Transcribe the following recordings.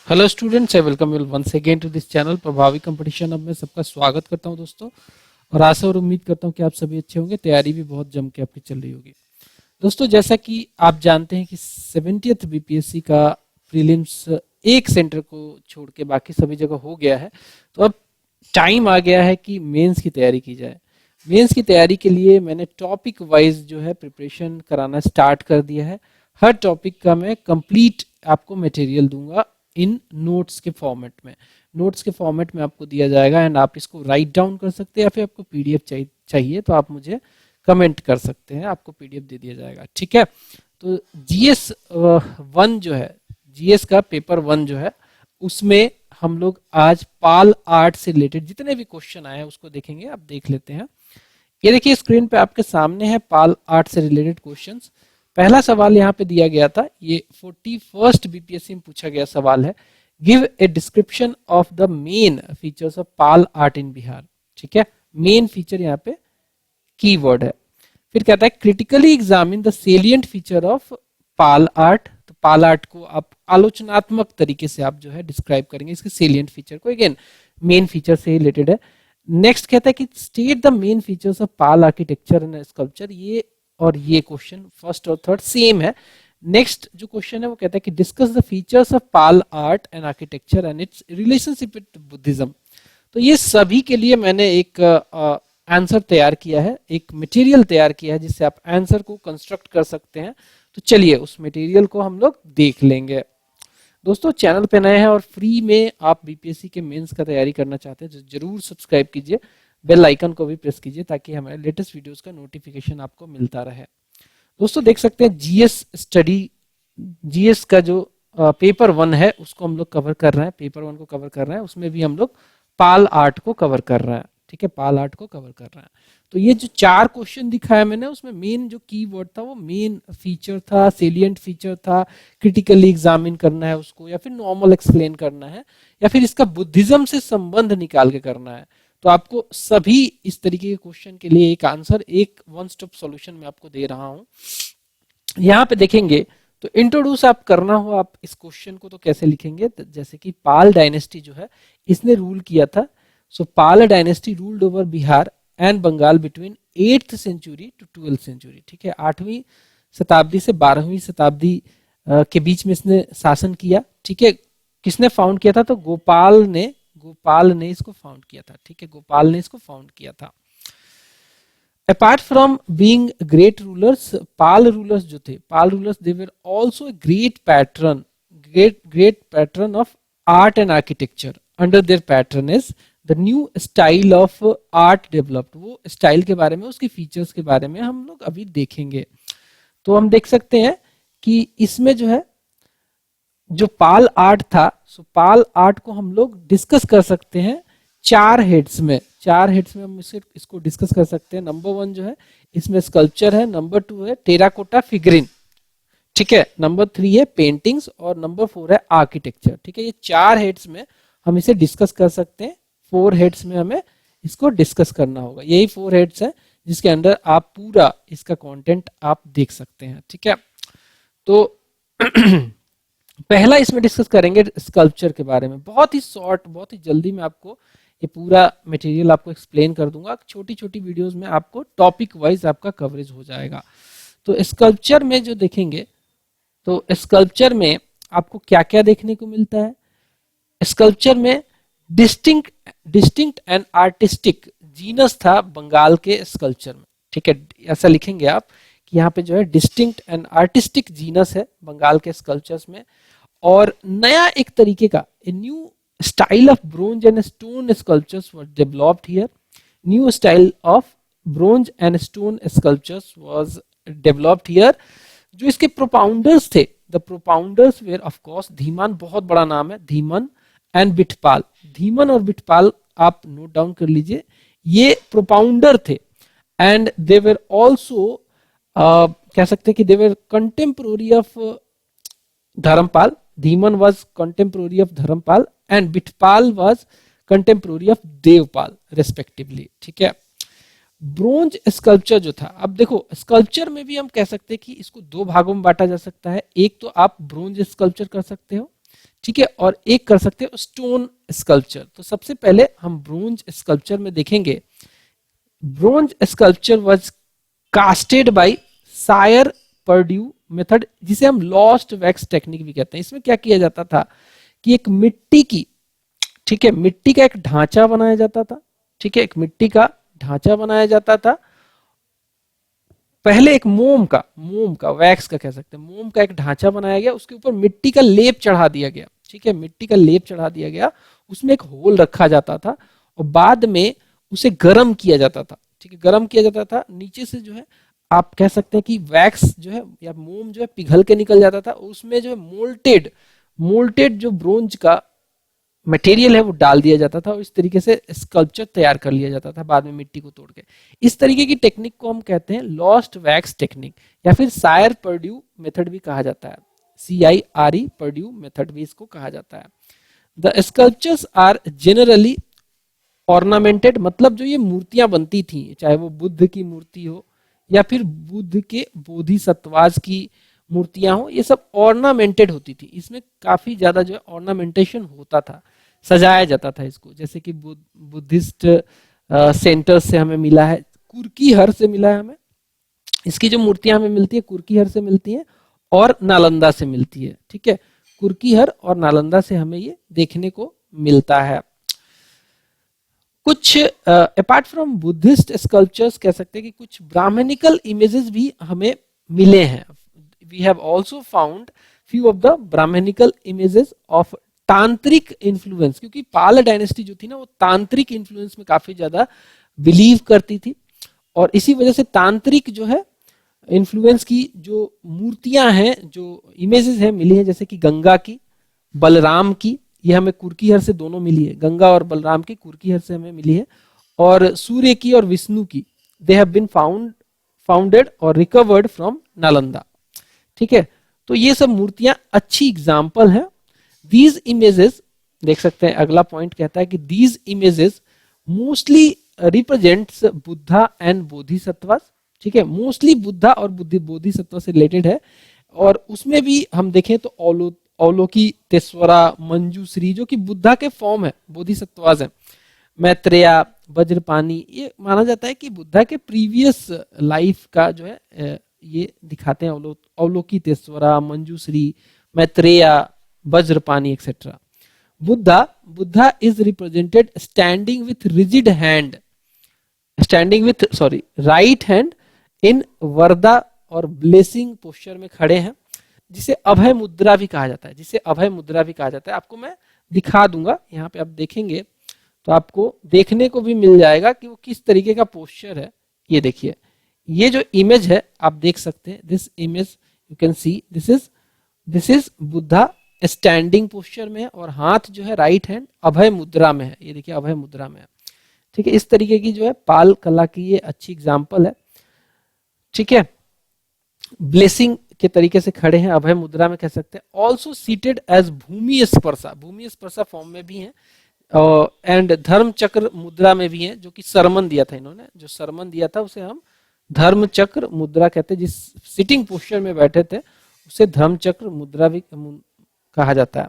Hello students, I welcome you once again to this channel Prabhavi competition. अब मैं सबका स्वागत करता हूं दोस्तों, और आशा और उम्मीद करता हूं कि आप सभी अच्छे होंगे। तैयारी भी बहुत जम के आपकी चल रही होगी। दोस्तों, जैसा कि आप जानते हैं कि 70th बीपीएससी का प्रीलिम्स एक सेंटर को छोड़ के बाकी सभी जगह हो गया है। तो अब टाइम आ गया है कि मेंस की तैयारी की जाए। मेंस की तैयारी के लिए मैंने टॉपिक वाइज जो है प्रिपरेशन कराना स्टार्ट कर दिया है। हर टॉपिक का मैं कंप्लीट आपको मटेरियल दूंगा इन नोट्स के फॉर्मेट में। नोट्स के फॉर्मेट में आपको दिया जाएगा एंड आप इसको राइट डाउन कर सकते हैं, या फिर आपको पीडीएफ चाहिए तो आप मुझे कमेंट कर सकते हैं, आपको पीडीएफ दे दिया जाएगा। ठीक है, तो जीएस वन जो है, जीएस का पेपर वन जो है, उसमें हम लोग आज पाल आर्ट से रिलेटेड जितने भी क्वेश्चन आए हैं उसको देखेंगे। आप देख लेते हैं। ये देखिए स्क्रीन पे आपके सामने है पाल आर्ट से रिलेटेड क्वेश्चंस। पहला सवाल यहाँ पे दिया गया था, ये 41st बीपीएससी में पूछा गया सवाल है। Give a description of the main features of Pal art in Bihar. ठीक है, मेन फीचर यहाँ पे कीवर्ड है। फिर कहता है critically examine the salient feature of Pal art. तो पाल आर्ट को आप आलोचनात्मक तरीके से आप जो है डिस्क्राइब करेंगे, इसके सेलिएंट फीचर को। अगेन मेन फीचर से रिलेटेड है। नेक्स्ट कहता है कि state the main features of Pal architecture and sculpture. ये और ये क्वेश्चन फर्स्ट और थर्ड सेम है। नेक्स्ट जो क्वेश्चन है वो कहता है कि discuss the features of Pal art and architecture and it's relationship with Buddhism. तो ये सभी के लिए मैंने एक आंसर तैयार किया है, एक मटेरियल तैयार किया है जिससे आप आंसर को कंस्ट्रक्ट कर सकते हैं। तो चलिए उस मटेरियल को हम लोग देख लेंगे। दोस्तों, चैनल पे नए हैं और फ्री में आप बीपीएससी के मेंस का तैयारी करना चाहते हैं तो जरूर सब्सक्राइब कीजिए, बेल आइकन को भी प्रेस कीजिए ताकि हमारे लेटेस्ट वीडियोस का नोटिफिकेशन आपको मिलता रहे। दोस्तों देख सकते हैं जीएस स्टडी, जीएस का जो पेपर वन है उसको हम लोग कवर कर रहे हैं। पेपर वन को कवर कर रहे हैं, उसमें भी हम लोग पाल आर्ट को कवर कर रहे हैं। ठीक है, पाल आर्ट को कवर कर रहे हैं। तो ये जो चार क्वेश्चन दिखाया मैंने, उसमें मेन जो कीवर्ड था वो मेन फीचर था, सेलिएंट फीचर था। क्रिटिकली एग्जामिन करना है उसको, या फिर नॉर्मल एक्सप्लेन करना है, या फिर इसका बुद्धिज्म से संबंध निकाल के करना है। तो आपको सभी इस तरीके के क्वेश्चन के लिए एक आंसर, एक वन स्टॉप सॉल्यूशन मैं आपको दे रहा हूं। यहाँ पे देखेंगे तो इंट्रोड्यूस आप करना हो आप इस क्वेश्चन को तो कैसे लिखेंगे, तो जैसे कि पाल डायनेस्टी जो है इसने रूल किया था। So Pala dynasty ruled over Bihar and Bengal between 8th century to 12th century. ठीक है, 8वीं शताब्दी से 12वीं शताब्दी के बीच में इसने शासन किया। ठीक है, किसने फाउंड किया था? तो गोपाल ने इसको फाउंड किया था। ठीक है, गोपाल ने इसको फाउंड किया था। Apart from being great rulers, Pala rulers जो थे, Pala rulers they were also great patron, great patron of art and architecture. Under their patronage the new style of art developed. वो स्टाइल के बारे में, उसके फीचर्स के बारे में हम लोग अभी देखेंगे। तो हम देख सकते हैं कि इसमें जो है जो पाल आर्ट था, सो पाल आर्ट को हम लोग डिस्कस कर सकते हैं चार हेड्स में। चार हेड्स में हम इसको डिस्कस कर सकते हैं। नंबर वन जो है इसमें स्कल्पचर है, नंबर टू है टेराकोटा फिगरिन, ठीक है, नंबर थ्री है पेंटिंग्स, और नंबर फोर है आर्किटेक्चर। ठीक है, ये चार हेड्स में हम इसे डिस्कस कर सकते हैं। फोर हेड्स में हमें इसको डिस्कस करना होगा। यही फोर हेड्स है जिसके अंदर आप पूरा इसका कंटेंट आप देख सकते हैं। ठीक है, तो पहला इसमें डिस्कस करेंगे स्कल्पचर के बारे में। बहुत ही शॉर्ट, बहुत ही जल्दी में आपको ये पूरा मटेरियल आपको एक्सप्लेन कर दूंगा। छोटी छोटी वीडियोस में आपको टॉपिक वाइज आपका कवरेज हो जाएगा। तो स्कल्पचर में जो देखेंगे, तो स्कल्पचर में आपको क्या क्या देखने को मिलता है? स्कल्पचर में डिस्टिंक्ट एंड आर्टिस्टिक जीनस था बंगाल के स्कल्पचर में। ठीक है, ऐसा लिखेंगे आप कि यहाँ पे जो है डिस्टिंक्ट एंड आर्टिस्टिक जीनस है बंगाल के स्कल्पचर्स में। और नया एक तरीके का new style of bronze and stone sculptures were developed here. New style of bronze and stone sculptures was developed here. जो इसके प्रोपाउंडर्स थे, the propounders were of course Dhiman, बहुत बड़ा नाम है, धीमन एंड बिटपाल। धीमन और बिटपाल आप नोट डाउन कर लीजिए, ये प्रोपाउंडर थे। एंड दे वेर ऑल्सो कह सकते हैं कि they were contemporary of Dharmapal. Dhiman was contemporary of Dharmapal and Bitpal was contemporary of Devpal respectively। ठीक है, ब्रोंज स्कल्पचर जो था, अब देखो स्कल्पचर में भी हम कह सकते हैं कि इसको दो भागों में बांटा जा सकता है। एक तो आप ब्रोंज स्कल्पचर कर सकते हो, ठीक है, और एक कर सकते हैं स्टोन स्कल्पचर। तो सबसे पहले हम ब्रोंज स्कल्पचर में देखेंगे। Bronze sculpture was casted by cire perdue method, जिसे हम लॉस्ट वैक्स टेक्निक भी कहते हैं। इसमें क्या किया जाता था कि एक मिट्टी की, ठीक है, मिट्टी का एक ढांचा बनाया जाता था, ठीक है, एक मिट्टी का ढांचा बनाया जाता था। पहले एक मोम का वैक्स का कह सकते हैं, मोम का एक ढांचा बनाया गया, उसके ऊपर मिट्टी का लेप चढ़ा दिया गया, ठीक है, मिट्टी का लेप चढ़ा दिया गया, उसमें एक होल रखा जाता था और बाद में उसे गर्म किया जाता था, ठीक है, गर्म किया जाता था। नीचे से जो है आप कह सकते हैं कि वैक्स जो है या मोम जो है पिघल के निकल जाता था, उसमें जो है मोल्टेड मोल्टेड जो ब्रोंज का मटेरियल है वो डाल दिया जाता था और इस तरीके से स्कल्पचर तैयार कर लिया जाता था बाद में मिट्टी को तोड़ के। इस तरीके की टेक्निक को हम कहते हैं लॉस्ट वैक्स टेक्निक या फिर सायर पर्ड्यू मेथड भी कहा जाता है। CIRE पर्ड्यू मेथड भी इसको कहा जाता है। The sculptures are generally ornamented, मतलब जो ये मूर्तियां बनती थी, चाहे वो बुद्ध की मूर्ति हो या फिर बुद्ध के बोधिसत्वाज की मूर्तियां हो, ये सब ऑर्नामेंटेड होती थी। इसमें काफी ज्यादा जो है ऑर्नामेंटेशन होता था, सजाया जाता था इसको। जैसे कि बुद्धिस्ट सेंटर से हमें मिला है, कुर्की हर से मिला है हमें, इसकी जो मूर्तियां हमें मिलती है कुर्की हर से मिलती है और नालंदा से मिलती है, ठीक है, कुर्की हर और नालंदा से हमें ये देखने को मिलता है। कुछ अपार्ट फ्रॉम बुद्धिस्ट स्कल्पचर्स कह सकते हैं कि कुछ ब्राह्मणिकल इमेजेस भी हमें मिले हैं। We have also found few of the brahmanical images of tantric influence, क्योंकि पाल डायनेस्टी जो थी ना वो तांत्रिक इन्फ्लुएंस में काफी ज्यादा बिलीव करती थी और इसी वजह से तांत्रिक जो है इन्फ्लुएंस की जो मूर्तियां हैं, जो इमेजेस हैं मिली हैं, जैसे कि गंगा की, बलराम की, ये हमें कुर्कीहर से दोनों मिली है, गंगा और बलराम की कुर्कीहर से हमें मिली है, और सूर्य की और विष्णु की, दे हैव बीन फाउंडेड और रिकवर्ड फ्रॉम नालंदा, ठीक है। तो ये सब मूर्तियां अच्छी एग्जाम्पल है। दीज इमेजेस, देख सकते हैं अगला पॉइंट कहता है कि these images mostly represents Buddha and Bodhisattva, ठीक है, मोस्टली बुद्धा और बोधिसत्व से रिलेटेड है। और उसमें भी हम देखें तो अवलोकी तेस्वरा, मंजूश्री जो कि बुद्धा के फॉर्म है, बोधिसत्वाज है, मैत्रेया, वज्रपानी, ये माना जाता है कि बुद्धा के प्रीवियस लाइफ का जो है ये दिखाते हैं। Avalokiteshvara, Manjushri, Maitreya, Vajrapani etcetera. Buddha is represented standing with rigid hand, right hand in varada और ब्लेसिंग पोस्चर में खड़े हैं, जिसे अभय मुद्रा भी कहा जाता है, जिसे अभय मुद्रा भी कहा जाता है। आपको मैं दिखा दूंगा, यहाँ पे आप देखेंगे तो आपको देखने को भी मिल जाएगा कि वो किस तरीके का पोस्चर है। ये देखिए, ये जो इमेज है आप देख सकते हैं, this image you can see, this is Buddha standing posture में है और हाथ जो है राइट हैंड अभय मुद्रा में है, ये देखिए अभय मुद्रा में है, ठीक है। इस तरीके की जो है पाल कला की ये अच्छी एग्जाम्पल है, ठीक है। ब्लेसिंग के तरीके से खड़े हैं, अभय मुद्रा में कह सकते हैं। ऑल्सो सीटेड एज भूमि स्पर्शा फॉर्म में भी हैं एंड धर्म चक्र मुद्रा में भी हैं, जो कि सरमन दिया था इन्होंने, जो सरमन दिया था उसे हम धर्म चक्र मुद्रा कहते हैं। जिस सिटिंग पोस्चर में बैठे थे उसे धर्म चक्र मुद्रा भी कहा जाता है।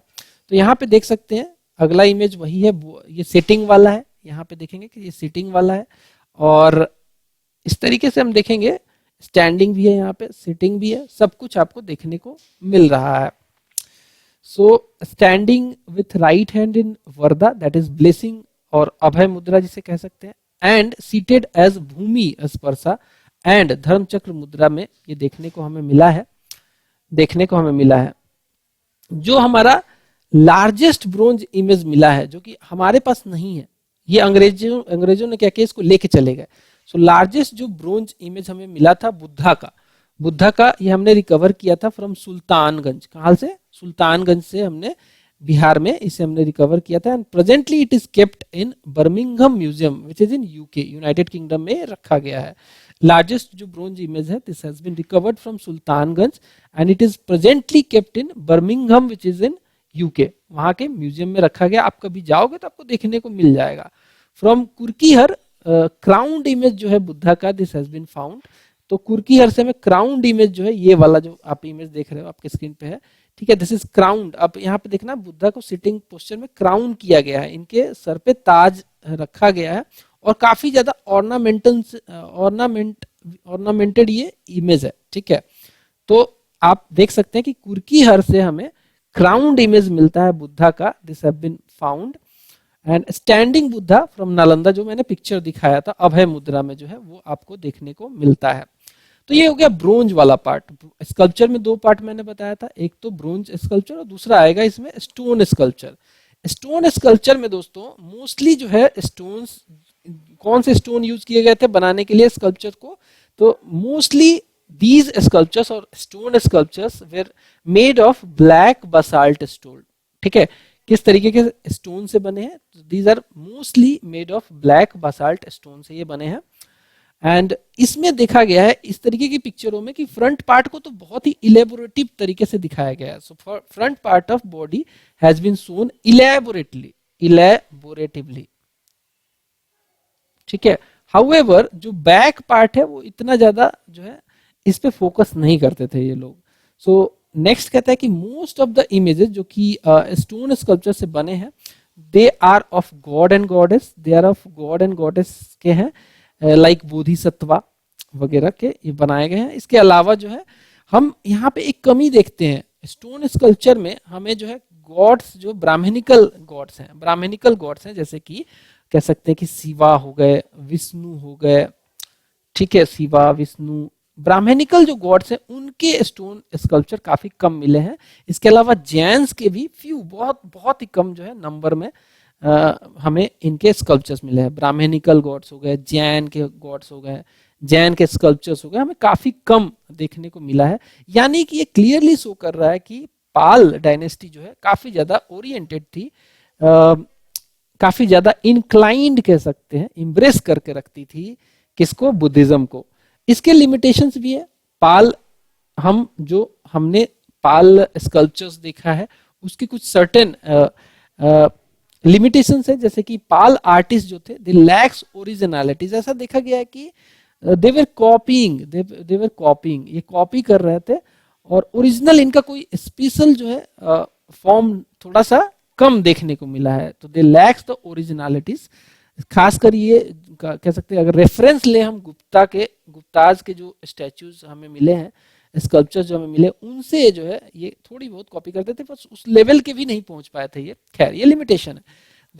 तो यहाँ पे देख सकते हैं अगला इमेज वही है, ये सिटिंग वाला है, यहाँ पे देखेंगे कि ये सिटिंग वाला है और इस तरीके से हम देखेंगे स्टैंडिंग भी है, यहाँ पे सिटिंग भी है, सब कुछ आपको देखने को मिल रहा है। So standing with right hand in varada, that is blessing और अभय मुद्रा जिसे कह सकते हैं, and seated as bhumisparsha and dharma chakra मुद्रा में ये देखने को हमें मिला है। जो हमारा लार्जेस्ट ब्रोंज इमेज मिला है, जो कि हमारे पास नहीं है, ये अंग्रेजों ने क्या किया, इसको लेके चले गए। सो लार्जेस्ट जो ब्रोंज इमेज हमें मिला था बुद्धा का ये हमने रिकवर किया था फ्रॉम सुल्तानगंज। कहाँ से? सुल्तानगंज से हमने बिहार में इसे हमने रिकवर किया था and presently it is kept in Birmingham museum which is in UK, United Kingdom में रखा गया है। लार्जेस्ट जो ब्रोंज इमेज है, this has been recovered from Sultanganj and it is presently kept in Birmingham which is in UK, वहां के museum में रखा गया। आप कभी जाओगे तो आपको देखने को मिल जाएगा। फ्रॉम कुर्कीहर क्राउन्ड इमेज जो है बुद्धा का, दिस हैज बीन फाउंड तो कुर्की हर से में क्राउंड इमेज जो है, ये वाला जो आप इमेज देख रहे हो आपके स्क्रीन पे है, ठीक है, दिस इज क्राउंड। अब यहाँ पे देखना बुद्धा को सिटिंग पोस्चर में क्राउन किया गया है, इनके सर पे ताज रखा गया है और काफी ज्यादा ऑर्नामेंटेड ये इमेज है, ठीक है। तो आप देख सकते हैं कि कुर्की हर से हमें क्राउंड इमेज मिलता है बुद्धा का, this have been found. And standing Buddha from Nalanda, जो मैंने पिक्चर दिखाया था अभय मुद्रा में, जो है वो आपको देखने को मिलता है। तो ये हो गया ब्रोंज वाला पार्ट। स्कल्पचर में दो पार्ट मैंने बताया था, एक तो ब्रोंज स्कल्पचर और दूसरा आएगा इसमें स्टोन स्कल्पचर। स्टोन स्कल्पचर में दोस्तों मोस्टली जो है स्टोन्स, कौन से स्टोन यूज किए गए थे बनाने के लिए स्कल्पचर को, तो मोस्टली these sculptures और stone sculptures were made of black basalt stone, ठीक है। किस तरीके के स्टोन से बने हैं, these are mostly made of black basalt stone से ये बने हैं। एंड इसमें देखा गया है इस तरीके की पिक्चरों में कि फ्रंट पार्ट को तो बहुत ही इलेबोरेटिव तरीके से दिखाया गया है। So front part of body has been shown elaboratively, ठीक है। हाउएवर जो बैक पार्ट है वो इतना ज्यादा जो है इस पे फोकस नहीं करते थे ये लोग। सो नेक्स्ट कहता है कि मोस्ट ऑफ द इमेजेस जो कि स्टोन स्कल्पचर से बने हैं, they are of god and goddess, they are of god and goddess के हैं, लाइक बोधिसत्वा वगैरह के ये बनाए गए हैं। इसके अलावा जो है हम यहाँ पे एक कमी देखते हैं स्टोन स्कल्पचर में, हमें जो है गॉड्स जो ब्राह्मणिकल गॉड्स हैं, जैसे कि कह सकते हैं कि शिवा हो गए, विष्णु हो गए, ठीक है, शिवा विष्णु ब्राह्मणिकल जो गॉड्स हैं उनके स्टोन स्कल्पचर काफी कम मिले हैं। इसके अलावा जैन्स के भी फ्यू, बहुत ही कम जो है नंबर में हमें इनके स्कल्पचर्स मिले हैं। ब्राह्मणिकल गॉड्स हो गए, जैन के गॉड्स हो गए, जैन के स्कल्पचर्स हो गए, हमें काफी कम देखने को मिला है। यानी कि ये क्लियरली शो कर रहा है कि पाल डायनेस्टी जो है काफी ज्यादा ओरिएंटेड थी, काफी ज्यादा इंक्लाइंड कह सकते हैं, इम्ब्रेस करके रखती थी किसको, बुद्धिज्म को। इसके लिमिटेशंस भी है। पाल, हम जो हमने पाल स्कल्पचर्स देखा है उसकी कुछ सर्टेन लिमिटेशंस है, जैसे कि पाल आर्टिस्ट जो थे दे लैक्स ओरिजिनलिटीज। ऐसा देखा गया है कि दे वर कॉपीइंग, ये कॉपी कर रहे थे और ओरिजिनल इनका कोई स्पेशल जो है फॉर्म थोड़ा सा कम देखने को मिला है। तो दे लैक्स द ओरिजिनलिटीज। खासकर ये कह सकते हैं, अगर रेफरेंस ले हम गुप्ताज के जो स्टैचूज हमें मिले हैं, स्कल्पचर्स जो हमें मिले, उनसे जो है ये थोड़ी बहुत कॉपी करते थे, बस उस लेवल के भी नहीं पहुंच पाए थे ये। खैर ये लिमिटेशन है।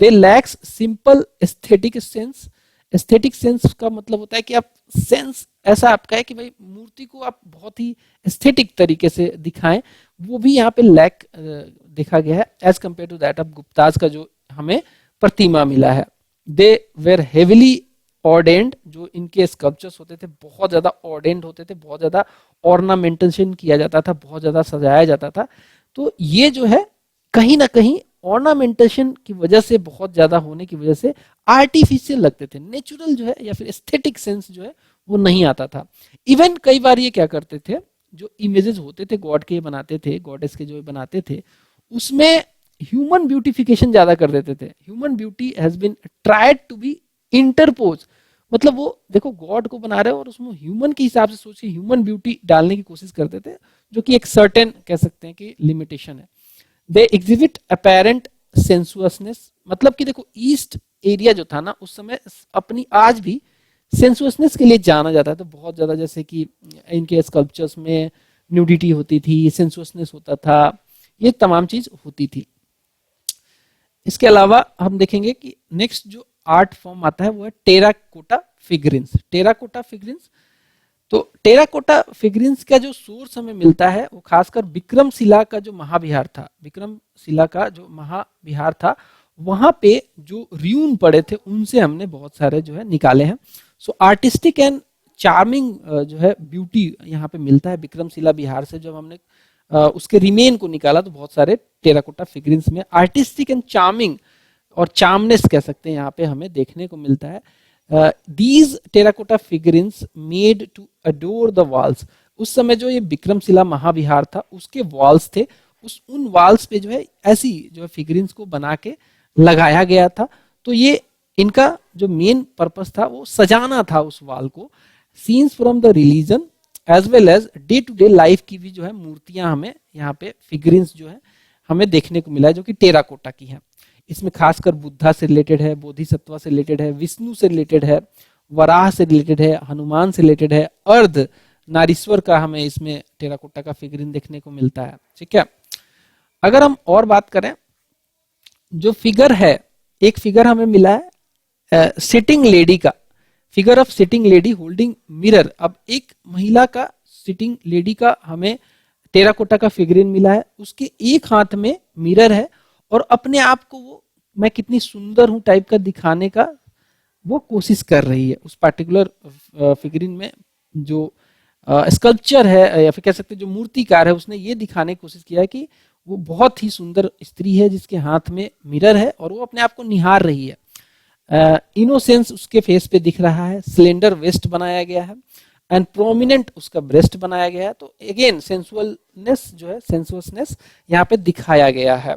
They lacks simple aesthetic sense. Aesthetic sense का मतलब होता है कि आप सेंस ऐसा आपका है कि भाई मूर्ति को आप बहुत ही एस्थेटिक तरीके से दिखाएं, वो भी यहाँ पे लैक देखा गया है as compare to that of Guptas का जो हमें प्रतिमा मिला है। दे वेर हेविली ऑर्डेंड, जो इनके स्कल्पचर्स होते थे बहुत ज्यादा ऑर्डेंड होते थे, बहुत ज्यादा ऑर्नामेंटेशन किया जाता था, बहुत ज्यादा सजाया जाता था। तो ये जो है कहीं ना कहीं ऑर्नामेंटेशन की वजह से, बहुत ज्यादा होने की वजह से आर्टिफिशियल लगते थे, नेचुरल जो है या फिर एस्थेटिक सेंस जो है वो नहीं आता था। इवन कई बार ये क्या करते थे, जो इमेजेस होते थे गॉड के बनाते थे, गॉडेस के जो बनाते थे, उसमें ह्यूमन ब्यूटिफिकेशन ज्यादा कर देते थे। Human beauty has been tried to be interpose, मतलब वो देखो गॉड को बना रहे हो और उसमें ह्यूमन के हिसाब से सोचिए, ह्यूमन ब्यूटी डालने की कोशिश करते थे, जो कि एक सर्टेन कह सकते हैं कि लिमिटेशन है। दे एग्जिबिट अपेरेंट सेंसुअसनेस, मतलब कि देखो ईस्ट एरिया जो था ना उस समय अपनी आज भी सेंसुअसनेस के लिए जाना जाता है। तो बहुत ज्यादा, जैसे कि इनके स्कल्पचर्स में न्यूडिटी होती थी, सेंसुअसनेस होता था, ये तमाम चीज होती थी। इसके अलावा हम देखेंगे कि नेक्स्ट जो आर्ट फॉर्म आता है वो है टेराकोटा फिगरिन्स। टेराकोटा फिगरिन्स, तो टेराकोटा फिगरिन्स का जो सोर्स हमें मिलता है वो खासकर विक्रमशिला का जो महाविहार था, विक्रमशिला का जो महाविहार था, वहां पे जो र्यून पड़े थे उनसे हमने बहुत सारे जो है निकाले हैं। सो आर्टिस्टिक एंड चार्मिंग जो है ब्यूटी यहाँ पे मिलता है विक्रमशिला विहार से। जब हमने उसके रिमेन को निकाला तो बहुत सारे टेराकोटा फिगरिन्स में आर्टिस्टिक एंड चार्मिंग और चार्मनेस कह सकते हैं यहाँ पे हमें देखने को मिलता है। These terracotta figurines made to adorn the walls. उस समय जो ये विक्रमशिला महाविहार था उसके वॉल्स थे, उन वॉल्स पे जो है ऐसी जो है फिगरिन्स को बना के लगाया गया था। तो ये इनका जो मेन पर्पस था वो सजाना था उस वॉल को। Scenes from the religion as well as day to day life की भी जो है मूर्तियां हमें यहाँ पे फिगरिन्स जो है हमें देखने को मिला है, जो कि टेराकोटा की है। इसमें खासकर बुद्धा से रिलेटेड है, बोधिसत्व से रिलेटेड है, विष्णु से रिलेटेड है, वराह से रिलेटेड है, हनुमान से रिलेटेड है, अर्ध नारीश्वर का हमें इसमें टेराकोटा का फिगरिन देखने को मिलता है। ठीक है, अगर हम और बात करें, जो फिगर है, एक फिगर हमें मिला है सिटिंग लेडी का, figure of sitting lady holding mirror. अब एक महिला का, सिटिंग लेडी का हमें टेराकोटा का फिगरिन मिला है, उसके एक हाथ में मिरर है और अपने आप को वो मैं कितनी सुंदर हूं टाइप का दिखाने का वो कोशिश कर रही है। उस पार्टिकुलर फिगरिन में जो स्कल्पचर है या फिर कह सकते हैं जो मूर्तिकार है, उसने ये दिखाने की कोशिश किया है कि वो बहुत ही सुंदर स्त्री है जिसके हाथ में मिरर है और वो अपने आप को निहार रही है। इनोसेंस उसके फेस पे दिख रहा है, सिलेंडर वेस्ट बनाया गया है एंड प्रोमिनेंट उसका ब्रेस्ट बनाया गया है। तो अगेन सेंसुअलनेस जो है, सेंसुअसनेस यहाँ पे दिखाया गया है।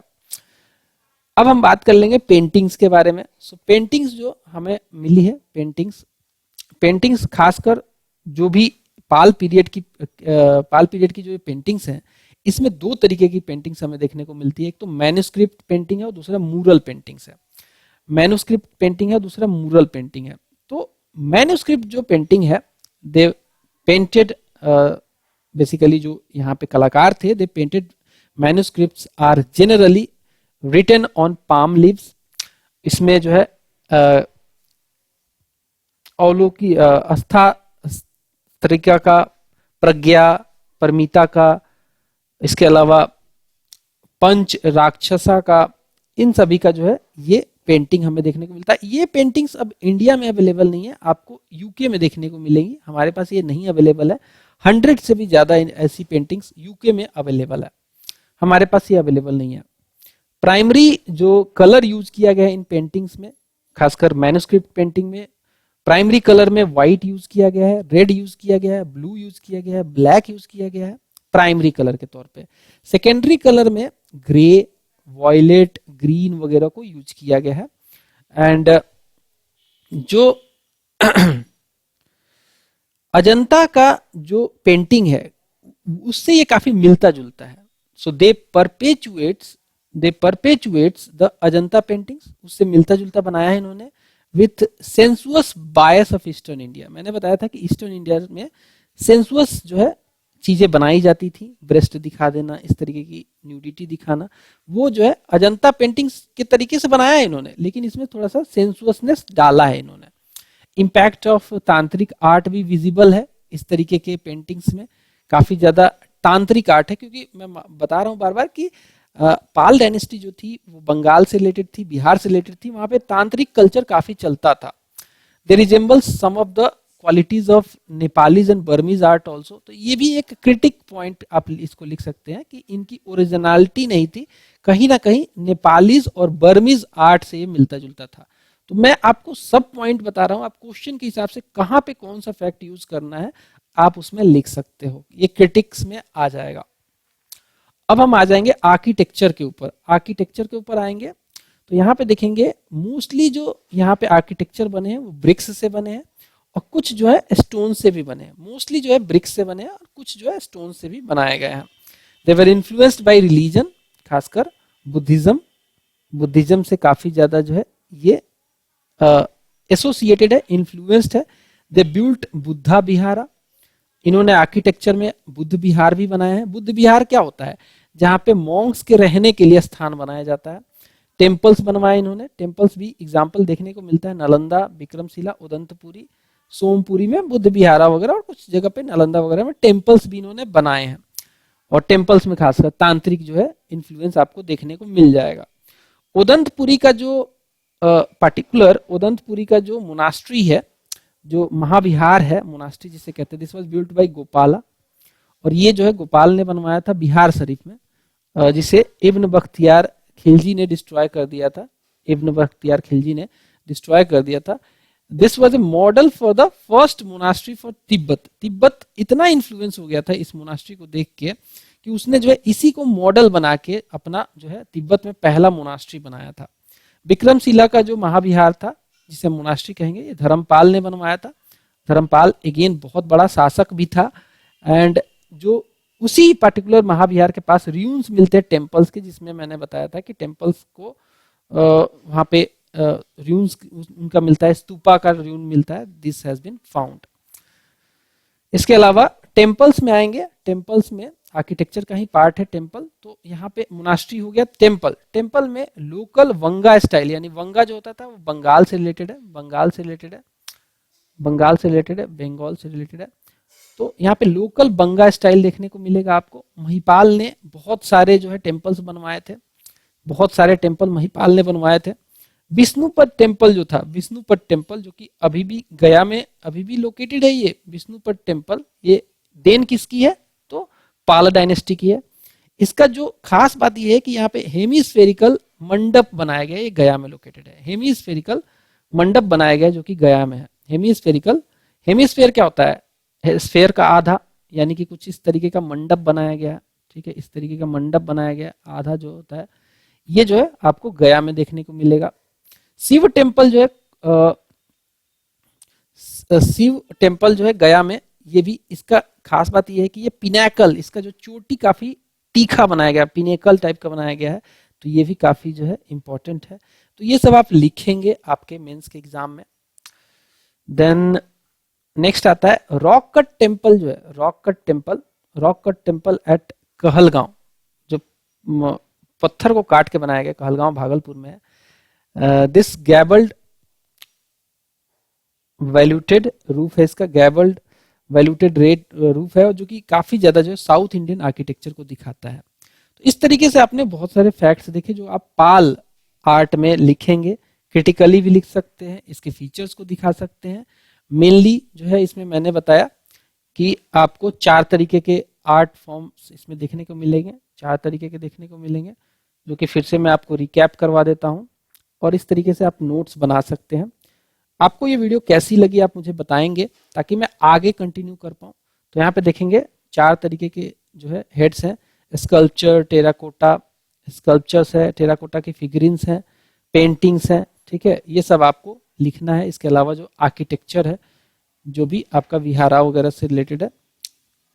अब हम बात कर लेंगे पेंटिंग्स के बारे में। सो पेंटिंग्स जो हमें मिली है, पेंटिंग्स खासकर जो भी पाल पीरियड की जो पेंटिंग्स हैं, इसमें दो तरीके की पेंटिंग्स हमें देखने को मिलती है। एक तो मैन्युस्क्रिप्ट पेंटिंग है और दूसरा मूरल पेंटिंग्स है। मैन्युस्क्रिप्ट पेंटिंग है, दूसरा मूरल पेंटिंग है। तो मैन्युस्क्रिप्ट जो पेंटिंग है, दे पेंटेड बेसिकली जो यहाँ पे कलाकार थे, they painted manuscripts are generally written on palm leaves. इसमें जो है अवलोकी आस्था तरीका का, प्रज्ञा परमिता का, इसके अलावा पंच राक्षसा का, इन सभी का जो है ये पेंटिंग हमें देखने को मिलता है। ये पेंटिंग्स अब इंडिया में अवेलेबल नहीं है, आपको यूके में देखने को मिलेंगी। हमारे पास ये नहीं अवेलेबल है। 100 से भी ज्यादा ऐसी पेंटिंग्स यूके में अवेलेबल है, हमारे पास ये अवेलेबल नहीं है। प्राइमरी जो कलर यूज किया गया है इन पेंटिंग्स में, खासकर मैन्युस्क्रिप्ट पेंटिंग में, प्राइमरी कलर में व्हाइट यूज किया गया है, रेड यूज किया गया है, ब्लू यूज किया गया है, ब्लैक यूज किया गया है प्राइमरी कलर के तौर पे। सेकेंडरी कलर में ग्रे, वॉयलेट, ग्रीन वगैरह को यूज किया गया है। एंड जो अजंता का जो पेंटिंग है उससे ये काफी मिलता जुलता है। सो दे परपेचुएट्स द अजंता पेंटिंग्स, उससे मिलता जुलता बनाया है इन्होंने with sensuous bias of eastern India. मैंने बताया था कि ईस्टर्न इंडिया में सेंसुअस जो है चीजें बनाई जाती थी, ब्रेस्ट दिखा देना, इस तरीके की न्यूडिटी दिखाना, वो जो है अजंता पेंटिंग्स के तरीके से बनाया है इन्होंने, लेकिन इसमें थोड़ा सा सेंसुअसनेस डाला है इन्होंने। इम्पैक्ट ऑफ तांत्रिक आर्ट भी विजिबल है इस तरीके के पेंटिंग्स में, काफी ज्यादा तांत्रिक आर्ट है, क्योंकि मैं बता रहा हूं बार बार कि पाल डायनेस्टी जो थी वो बंगाल से रिलेटेड थी, बिहार से रिलेटेड थी, वहां पे तांत्रिक कल्चर काफी चलता था। They resembles some of the qualities of Nepalese and Burmese art also. तो ये भी एक क्रिटिक पॉइंट आप इसको लिख सकते हैं कि इनकी ओरिजिनलिटी नहीं थी, कहीं ना कहीं नेपालीज और बर्मीज आर्ट से ये मिलता जुलता था। तो मैं आपको सब पॉइंट बता रहा हूं, आप क्वेश्चन के हिसाब से कहां पे कौन सा फैक्ट यूज करना है आप उसमें लिख सकते हो, ये क्रिटिक्स में आ जाएगा। अब हम आ जाएंगे आर्किटेक्चर के ऊपर। आर्किटेक्चर के ऊपर आएंगे तो यहाँ पे देखेंगे मोस्टली जो यहाँ पे आर्किटेक्चर बने हैं वो ब्रिक्स से बने हैं और कुछ जो है स्टोन से भी बने हैं। मोस्टली जो है ब्रिक्स से बने हैं और कुछ जो है स्टोन से भी बनाए गए हैं। दे वर इन्फ्लुएंस्ड बाय रिलीजन, खासकर बुद्धिज्म से काफी ज्यादा जो है ये एसोसिएटेड है, इन्फ्लुएंस्ड है। दे बिल्ट बुद्धा विहारा, इन्होंने आर्किटेक्चर में बुद्ध विहार भी बनाया है। बुद्ध विहार क्या होता है? जहां पे मॉन्क्स के रहने के लिए स्थान बनाया जाता है। टेम्पल्स बनवाए इन्होंने, टेम्पल्स भी एग्जाम्पल देखने को मिलता है नालंदा, विक्रमशिला, उदंतपुरी, सोमपुरी में बुद्ध विहारा वगैरह, और कुछ जगह पे नालंदा वगैरह में टेम्पल्स भी इन्होंने बनाए हैं। और टेम्पल्स में खासकर तांत्रिक जो है इन्फ्लुएंस आपको देखने को मिल जाएगा। उदंतपुरी का जो पार्टिकुलर उदंतपुरी का जो मोनास्ट्री है, जो महाविहार है, मोनास्ट्री जिसे कहते हैं, this was built by Gopala, और ये जो है गोपाल ने बनवाया था बिहार शरीफ में, जिसे इब्न बख्तियार खिलजी ने डिस्ट्रॉय कर दिया था। इब्न बख्तियार खिलजी ने डिस्ट्रॉय कर दिया था। This was a model for the first monastery for Tibet. Tibet इतना इन्फ्लुएंस हो गया था इस मोनास्ट्री को देख के कि उसने जो है इसी को मॉडल बना के अपना जो है तिब्बत में पहला मोनास्ट्री बनाया था। विक्रमशिला का जो महाविहार था, जिसे मोनास्ट्री कहेंगे, ये धर्मपाल ने बनवाया था। धर्मपाल अगेन बहुत बड़ा शासक भी था, एंड जो उसी पर्टिकुलर महाविहार के पास रूइंस मिलते हैं टेम्पल्स के, जिसमें मैंने बताया था कि टेम्पल्स को वहां पे रूइंस उनका मिलता है, स्तूपा का रूइन मिलता है, दिस हैज बीन फाउंड। इसके अलावा टेम्पल्स में आएंगे, टेम्पल्स में आर्किटेक्चर का ही पार्ट है टेम्पल, तो यहाँ पे मोनास्ट्री हो गया। टेम्पल, टेम्पल में लोकल वंगा स्टाइल, यानी वंगा जो होता था वो बंगाल से रिलेटेड है, बंगाल से रिलेटेड है, बंगाल से रिलेटेड है, बंगाल से रिलेटेड है। तो यहाँ पे लोकल बंगा स्टाइल देखने को मिलेगा आपको। महिपाल ने बहुत सारे जो है टेम्पल्स बनवाए थे, बहुत सारे टेम्पल महिपाल ने बनवाए थे। विष्णुपद टेम्पल जो था, विष्णुपद टेम्पल जो कि अभी भी गया में अभी भी लोकेटेड है, ये विष्णुपद टेम्पल, ये देन किसकी है, तो पाल डायनेस्टी की है। इसका जो खास बात यह है कि यहाँ पे हेमिस्फेरिकल मंडप बनाया गया, ये गया में लोकेटेड है, हेमिस्फेरिकल मंडप बनाया गया जो कि गया में है। हेमिस्फेरिकल, हेमिस्फेयर क्या होता है, स्फेयर का आधा, यानी कि कुछ इस तरीके का मंडप बनाया गया, ठीक है, इस तरीके का मंडप बनाया गया, आधा जो होता है ये जो है आपको गया में देखने को मिलेगा। शिव टेम्पल जो है, शिव टेम्पल जो है गया में, ये भी इसका खास बात ये है कि ये पिनाकल, इसका जो चोटी काफी तीखा बनाया गया, पिनेकल टाइप का बनाया गया है, तो ये भी काफी जो है इंपॉर्टेंट है। तो ये सब आप लिखेंगे आपके मेंस के एग्जाम में। देन नेक्स्ट आता है रॉक कट टेम्पल जो है, rock cut temple, rock cut temple at Kahalgaon, जो पत्थर को काट के बनाया गया, कहलगांव भागलपुर में है। दिस गैबल्ड वैल्यूटेड रूफ है, इसका गैबल्ड वैल्यूटेड रेड रूफ है, जो कि काफी ज्यादा जो है साउथ इंडियन आर्किटेक्चर को दिखाता है। तो इस तरीके से आपने बहुत सारे फैक्ट्स देखे जो आप पाल आर्ट में लिखेंगे, क्रिटिकली भी लिख सकते हैं, इसके फीचर्स को दिखा सकते हैं। मेनली जो है इसमें मैंने बताया कि आपको 4 तरीके के आर्ट फॉर्म्स इसमें देखने को मिलेंगे, 4 तरीके के देखने को मिलेंगे, जो कि फिर से मैं आपको रिकैप करवा देता हूं, और इस तरीके से आप नोट्स बना सकते हैं। आपको ये वीडियो कैसी लगी आप मुझे बताएंगे ताकि मैं आगे कंटिन्यू कर पाऊँ। तो यहाँ पे देखेंगे 4 तरीके के जो है हेड्स हैं, स्कल्पचर, टेराकोटा स्कल्पचर्स है, टेराकोटा की फिगरिन्स हैं, पेंटिंग्स हैं, ठीक है, ये सब आपको लिखना है। इसके अलावा जो आर्किटेक्चर है जो भी आपका विहारा वगैरह से रिलेटेड है,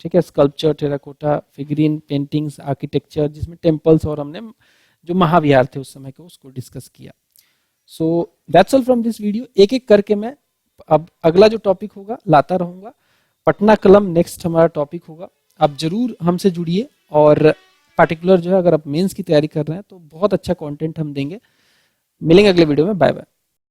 ठीक है, sculpture, terracotta, figurine, paintings, architecture, जिसमें टेम्पल्स और हमने जो महाविहार थे उस समय के उसको डिस्कस किया। So that's all from this video. एक एक करके मैं अब अगला जो टॉपिक होगा लाता रहूंगा। पटना कलम नेक्स्ट हमारा टॉपिक होगा। आप जरूर हमसे जुड़िए, और पार्टिकुलर जो है अगर आप मेंस की तैयारी कर रहे हैं तो बहुत अच्छा कंटेंट हम देंगे। मिलेंगे अगले वीडियो में, बाय बाय।